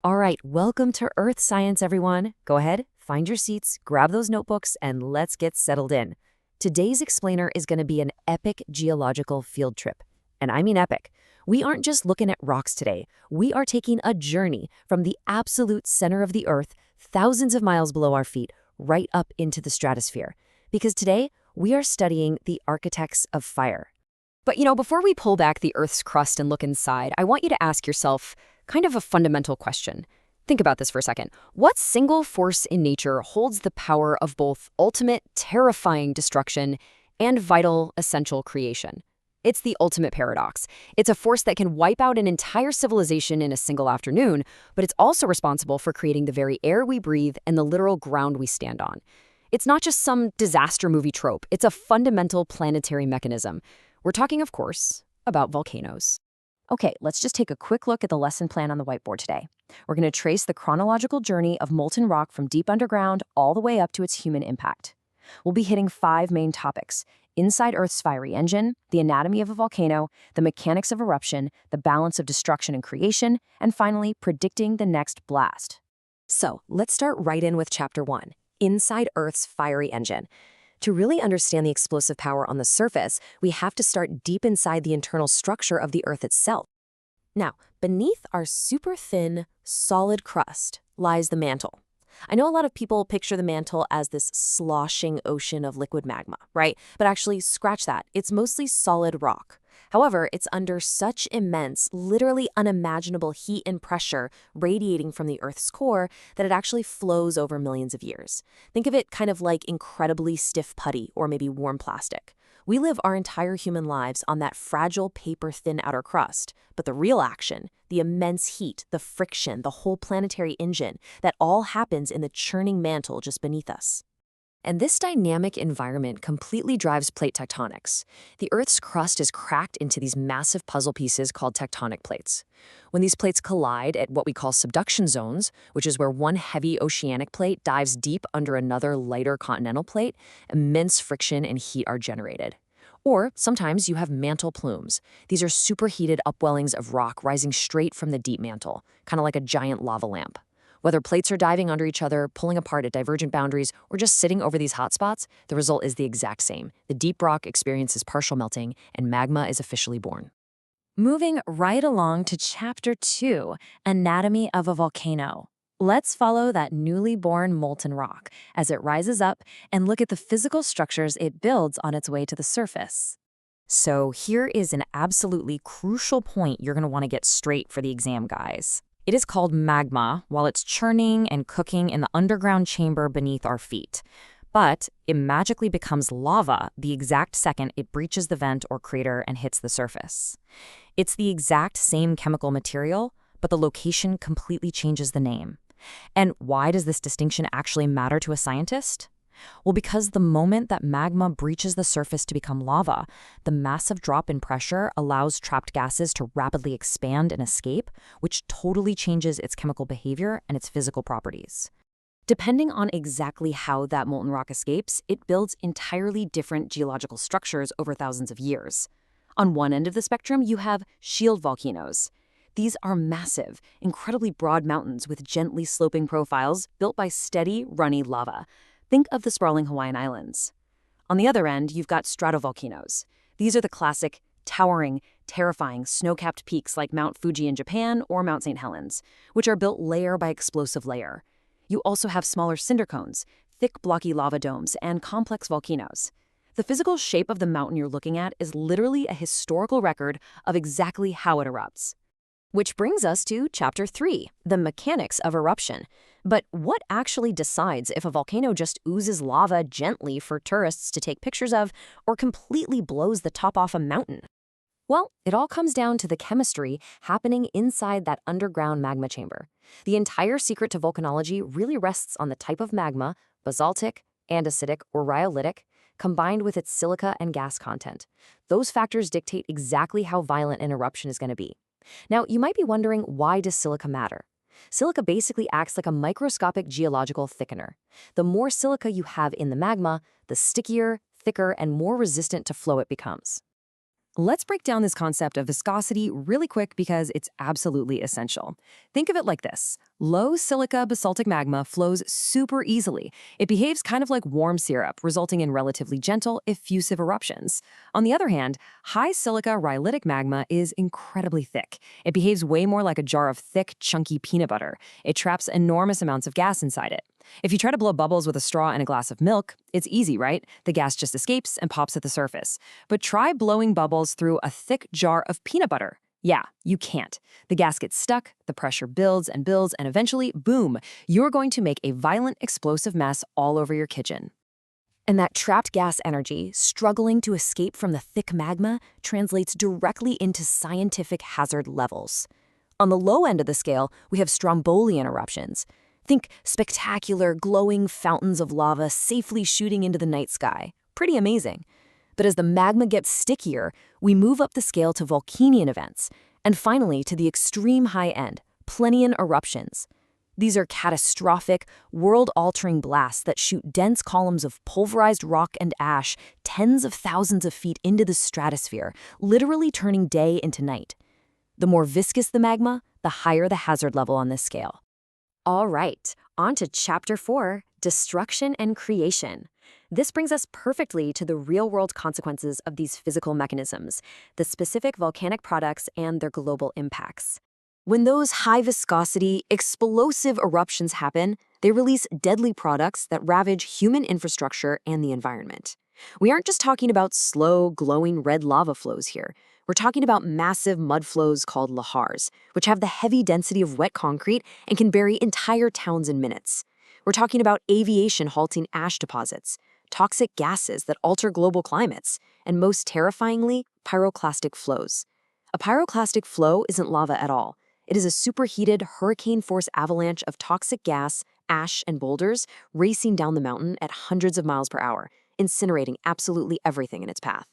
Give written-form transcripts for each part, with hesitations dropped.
All right, welcome to Earth Science, everyone. Go ahead, find your seats, grab those notebooks, and let's get settled in. Today's explainer is going to be an epic geological field trip. And I mean epic. We aren't just looking at rocks today. We are taking a journey from the absolute center of the Earth, thousands of miles below our feet, right up into the stratosphere. Because today, we are studying the architects of fire. But before we pull back the Earth's crust and look inside, I want you to ask yourself kind of a fundamental question. Think about this for a second. What single force in nature holds the power of both ultimate, terrifying destruction and vital, essential creation? It's the ultimate paradox. It's a force that can wipe out an entire civilization in a single afternoon, but it's also responsible for creating the very air we breathe and the literal ground we stand on. It's not just some disaster movie trope. It's a fundamental planetary mechanism. We're talking, of course, about volcanoes. Okay, let's just take a quick look at the lesson plan on the whiteboard today. We're going to trace the chronological journey of molten rock from deep underground all the way up to its human impact. We'll be hitting 5 main topics: inside Earth's fiery engine, the anatomy of a volcano, the mechanics of eruption, the balance of destruction and creation, and finally, predicting the next blast. So, let's start right in with Chapter 1, inside Earth's fiery engine. To really understand the explosive power on the surface, we have to start deep inside the internal structure of the Earth itself. Now, beneath our super thin, solid crust lies the mantle. I know a lot of people picture the mantle as this sloshing ocean of liquid magma, right? But actually, scratch that. It's mostly solid rock. However, it's under such immense, literally unimaginable heat and pressure radiating from the Earth's core that it actually flows over millions of years. Think of it kind of like incredibly stiff putty or maybe warm plastic. We live our entire human lives on that fragile, paper-thin outer crust. But the real action, the immense heat, the friction, the whole planetary engine, that all happens in the churning mantle just beneath us. And this dynamic environment completely drives plate tectonics. The Earth's crust is cracked into these massive puzzle pieces called tectonic plates. When these plates collide at what we call subduction zones, which is where one heavy oceanic plate dives deep under another lighter continental plate, immense friction and heat are generated. Or sometimes you have mantle plumes. These are superheated upwellings of rock rising straight from the deep mantle, kind of like a giant lava lamp. Whether plates are diving under each other, pulling apart at divergent boundaries, or just sitting over these hotspots, the result is the exact same. The deep rock experiences partial melting, and magma is officially born. Moving right along to Chapter 2, Anatomy of a Volcano. Let's follow that newly born molten rock as it rises up and look at the physical structures it builds on its way to the surface. So here is an absolutely crucial point you're going to want to get straight for the exam, guys. It is called magma while it's churning and cooking in the underground chamber beneath our feet. But it magically becomes lava the exact second it breaches the vent or crater and hits the surface. It's the exact same chemical material, but the location completely changes the name. And why does this distinction actually matter to a scientist? Well, because the moment that magma breaches the surface to become lava, the massive drop in pressure allows trapped gases to rapidly expand and escape, which totally changes its chemical behavior and its physical properties. Depending on exactly how that molten rock escapes, it builds entirely different geological structures over thousands of years. On one end of the spectrum, you have shield volcanoes. These are massive, incredibly broad mountains with gently sloping profiles built by steady, runny lava. Think of the sprawling Hawaiian Islands. On the other end, you've got stratovolcanoes. These are the classic, towering, terrifying, snow-capped peaks like Mount Fuji in Japan or Mount St. Helens, which are built layer by explosive layer. You also have smaller cinder cones, thick, blocky lava domes, and complex volcanoes. The physical shape of the mountain you're looking at is literally a historical record of exactly how it erupts. Which brings us to Chapter 3, the mechanics of eruption. But what actually decides if a volcano just oozes lava gently for tourists to take pictures of or completely blows the top off a mountain? Well, it all comes down to the chemistry happening inside that underground magma chamber. The entire secret to volcanology really rests on the type of magma, basaltic, andesitic, or rhyolitic, combined with its silica and gas content. Those factors dictate exactly how violent an eruption is going to be. Now, you might be wondering, why does silica matter? Silica basically acts like a microscopic geological thickener. The more silica you have in the magma, the stickier, thicker, and more resistant to flow it becomes. Let's break down this concept of viscosity really quick because it's absolutely essential. Think of it like this. Low silica basaltic magma flows super easily. It behaves kind of like warm syrup, resulting in relatively gentle, effusive eruptions. On the other hand, high silica rhyolitic magma is incredibly thick. It behaves way more like a jar of thick, chunky peanut butter. It traps enormous amounts of gas inside it. If you try to blow bubbles with a straw and a glass of milk, it's easy, right? The gas just escapes and pops at the surface. But try blowing bubbles through a thick jar of peanut butter. Yeah, you can't. The gas gets stuck, the pressure builds, and eventually, boom, you're going to make a violent, explosive mess all over your kitchen. And that trapped gas energy, struggling to escape from the thick magma, translates directly into scientific hazard levels. On the low end of the scale, we have strombolian eruptions. Think spectacular, glowing fountains of lava safely shooting into the night sky. Pretty amazing. But as the magma gets stickier, we move up the scale to Volcanian events, and finally to the extreme high end, Plinian eruptions. These are catastrophic, world-altering blasts that shoot dense columns of pulverized rock and ash tens of thousands of feet into the stratosphere, literally turning day into night. The more viscous the magma, the higher the hazard level on this scale. All right, on to Chapter 4, Destruction and Creation. This brings us perfectly to the real-world consequences of these physical mechanisms, the specific volcanic products and their global impacts. When those high-viscosity, explosive eruptions happen, they release deadly products that ravage human infrastructure and the environment. We aren't just talking about slow, glowing red lava flows here. We're talking about massive mud flows called lahars, which have the heavy density of wet concrete and can bury entire towns in minutes. We're talking about aviation halting ash deposits, toxic gases that alter global climates, and most terrifyingly, pyroclastic flows. A pyroclastic flow isn't lava at all. It is a superheated, hurricane-force avalanche of toxic gas, ash, and boulders racing down the mountain at hundreds of miles per hour, incinerating absolutely everything in its path.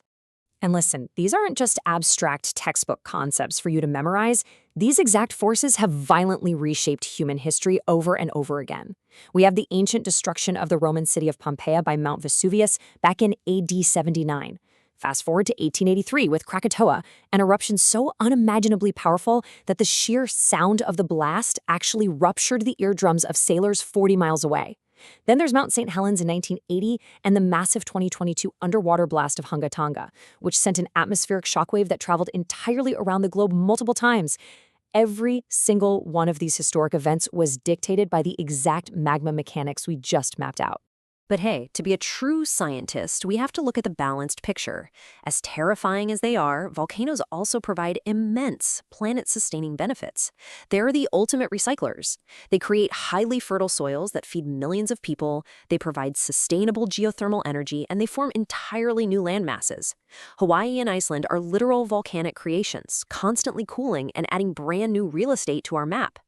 And listen, these aren't just abstract textbook concepts for you to memorize. These exact forces have violently reshaped human history over and over again. We have the ancient destruction of the Roman city of Pompeii by Mount Vesuvius back in AD 79. Fast forward to 1883 with Krakatoa, an eruption so unimaginably powerful that the sheer sound of the blast actually ruptured the eardrums of sailors 40 miles away. Then there's Mount St. Helens in 1980 and the massive 2022 underwater blast of Hunga-Tonga, which sent an atmospheric shockwave that traveled entirely around the globe multiple times. Every single one of these historic events was dictated by the exact magma mechanics we just mapped out. But hey, to be a true scientist, we have to look at the balanced picture. As terrifying as they are, volcanoes also provide immense planet-sustaining benefits. They're the ultimate recyclers. They create highly fertile soils that feed millions of people, they provide sustainable geothermal energy, and they form entirely new land masses. Hawaii and Iceland are literal volcanic creations, constantly cooling and adding brand new real estate to our map.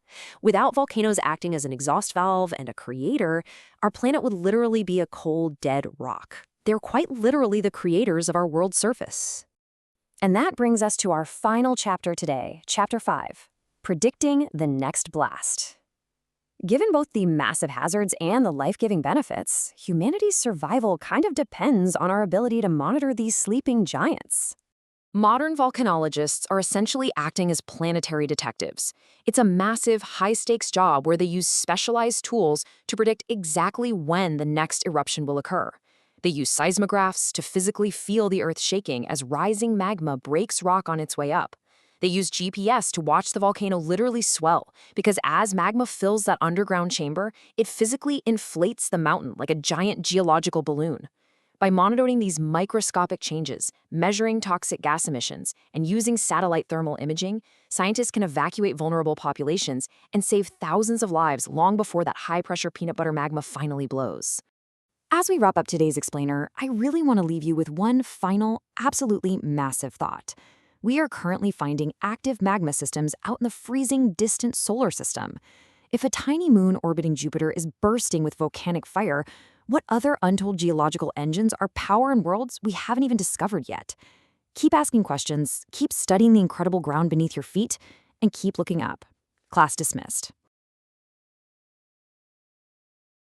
Without volcanoes acting as an exhaust valve and a creator, our planet would literally be a cold, dead rock. They're quite literally the creators of our world's surface. And that brings us to our final chapter today, Chapter 5, Predicting the Next Blast. Given both the massive hazards and the life-giving benefits, humanity's survival kind of depends on our ability to monitor these sleeping giants. Modern volcanologists are essentially acting as planetary detectives. It's a massive, high-stakes job where they use specialized tools to predict exactly when the next eruption will occur. They use seismographs to physically feel the Earth shaking as rising magma breaks rock on its way up. They use GPS to watch the volcano literally swell, because as magma fills that underground chamber, it physically inflates the mountain like a giant geological balloon. By monitoring these microscopic changes, measuring toxic gas emissions, and using satellite thermal imaging, scientists can evacuate vulnerable populations and save thousands of lives long before that high-pressure peanut butter magma finally blows. As we wrap up today's explainer, I really want to leave you with one final, absolutely massive thought. We are currently finding active magma systems out in the freezing, distant solar system. If a tiny moon orbiting Jupiter is bursting with volcanic fire, what other untold geological engines are powering worlds we haven't even discovered yet? Keep asking questions, keep studying the incredible ground beneath your feet, and keep looking up. Class dismissed.